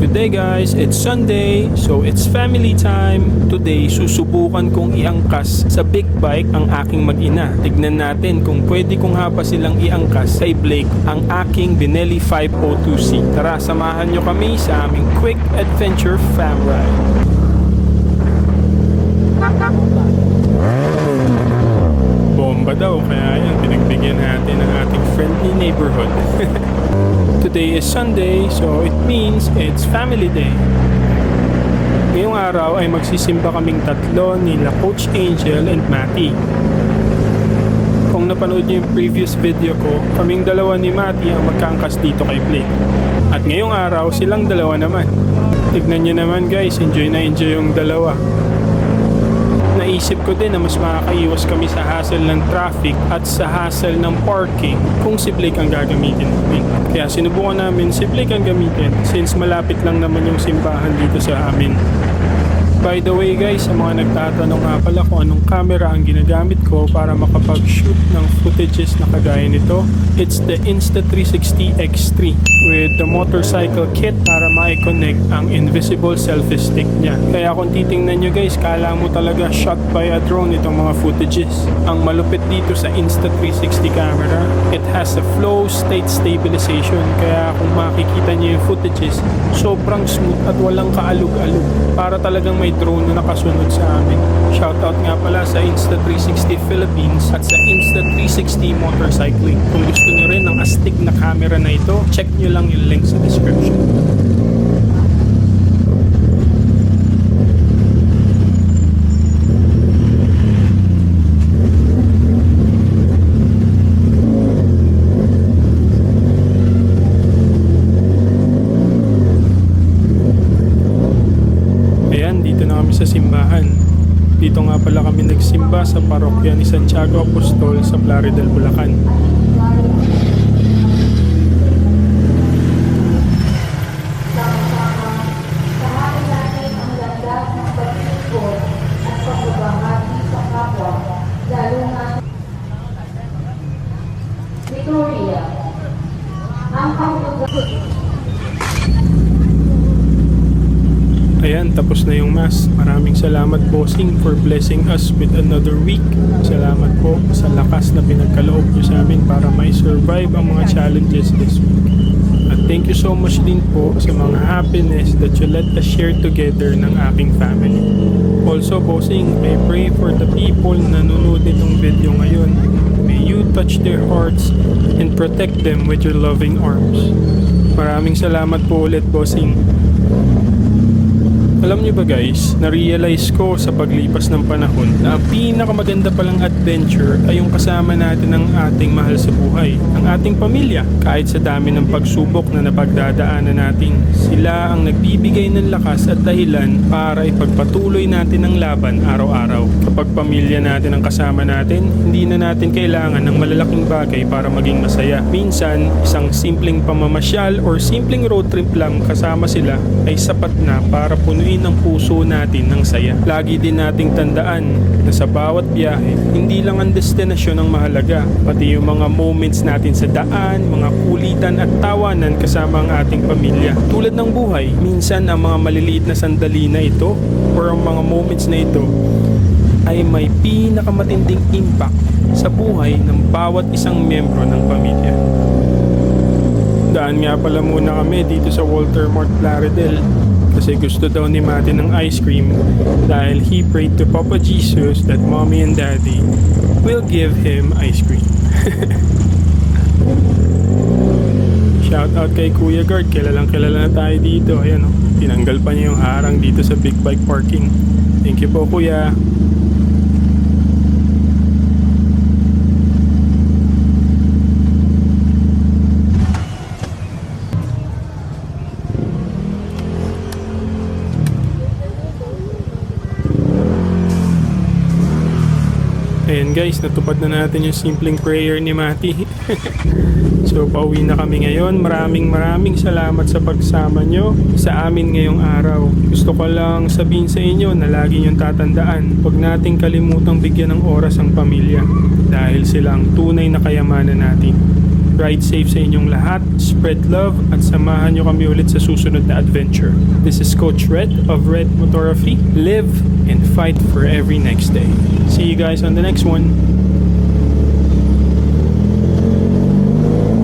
Today guys, it's Sunday, so it's family time. Today, susubukan kong iangkas sa big bike ang aking mag-ina. Tignan natin kung pwede kong hapa silang iangkas kay Blake ang aking Benelli 502C. Tara, samahan nyo kami sa aming quick adventure fam ride. Bomba daw, kaya yan, pinagbigyan natin ang ating friendly neighborhood. Today is Sunday, so it means it's family day. Ngayong araw ay magsisimba kaming tatlo nila Coach Angel and Matty. Kung napanood niyo yung previous video ko, kaming dalawa ni Matty ang magkaangkas dito kay Blake. At ngayong araw, silang dalawa naman. Tignan niyo naman guys, enjoy na enjoy yung dalawa. Naisip ko din na mas makakaiwas kami sa hassle ng traffic at sa hassle ng parking kung si Blake ang gagamitin namin. Kaya sinubukan namin si Blake ang gamitin since malapit lang naman yung simbahan dito sa amin. By the way guys, sa mga nagtatanong nga pala kung anong camera ang ginagamit ko para makapag-shoot ng footages na kagaya nito, it's the Insta360 X3 with the motorcycle kit para ma-connect ang invisible selfie stick niya. Kaya kung titingnan nyo guys, kala mo talaga shot by a drone itong mga footages. Ang malupit dito sa Insta360 camera, it has a flow state stabilization. Kaya kung makikita nyo yung footages, sobrang smooth at walang kaalog-alog. Para talagang may drone na nakasunod sa amin. Shoutout nga pala sa Insta360 Philippines at sa Insta360 Motorcycling. Kung gusto nyo rin ng astig na camera na ito, check nyo lang yung link sa description. Sa simbahan. Dito nga pala kami nagsimba sa parokya ni Santiago Apostol sa Plaridel, Bulacan. Victoria, ang Ayan, tapos na yung mass. Maraming salamat bossing for blessing us with another week. Salamat po sa lakas na pinagkaloob nyo sa amin para may survive ang mga challenges this week. At thank you so much din po sa mga happiness that you let us share together ng aking family. Also bossing, I pray for the people na nanonood nitong video ngayon. May you touch their hearts and protect them with your loving arms. Maraming salamat po ulit bossing. Alam niyo ba guys, na-realize ko sa paglipas ng panahon na ang pinakamaganda palang adventure ay yung kasama natin ng ating mahal sa buhay, ang ating pamilya. Kahit sa dami ng pagsubok na napagdadaanan natin, sila ang nagbibigay ng lakas at dahilan para ipagpatuloy natin ang laban araw-araw. Kapag pamilya natin ang kasama natin, hindi na natin kailangan ng malalaking bagay para maging masaya. Minsan, isang simpleng pamamasyal or simpleng road trip lang kasama sila ay sapat na para punuin ng puso natin ng saya. Lagi din nating tandaan na sa bawat biyahe, hindi lang ang destinasyon ang mahalaga, pati yung mga moments natin sa daan, mga kulitan at tawanan kasama ang ating pamilya. Tulad ng buhay, minsan ang mga maliliit na sandali na ito or ang mga moments na ito ay may pinakamatinding impact sa buhay ng bawat isang miyembro ng pamilya. Daan nga pala muna kami dito sa Walter Mart Plaridel kasi gusto daw ni Matty ng ice cream dahil he prayed to Papa Jesus that Mommy and Daddy will give him ice cream. Shout out kay Kuya Guard, kilalang kilala na tayo dito. Ayan, tinanggal pa niya yung harang dito sa big bike parking. Thank you po Kuya. Ayan guys, natupad na natin yung simpleng prayer ni Matty. So pauwi na kami ngayon. Maraming salamat sa pagsama nyo sa amin ngayong araw. Gusto ko lang sabihin sa inyo na lagi nyong tatandaan, huwag nating kalimutang bigyan ng oras ang pamilya dahil sila ang tunay na kayamanan natin. Ride safe sa inyong lahat, spread love, at samahan nyo kami ulit sa susunod na adventure. This is Coach Red of Red Motoraphy. Live and fight for every next day. See you guys on the next one.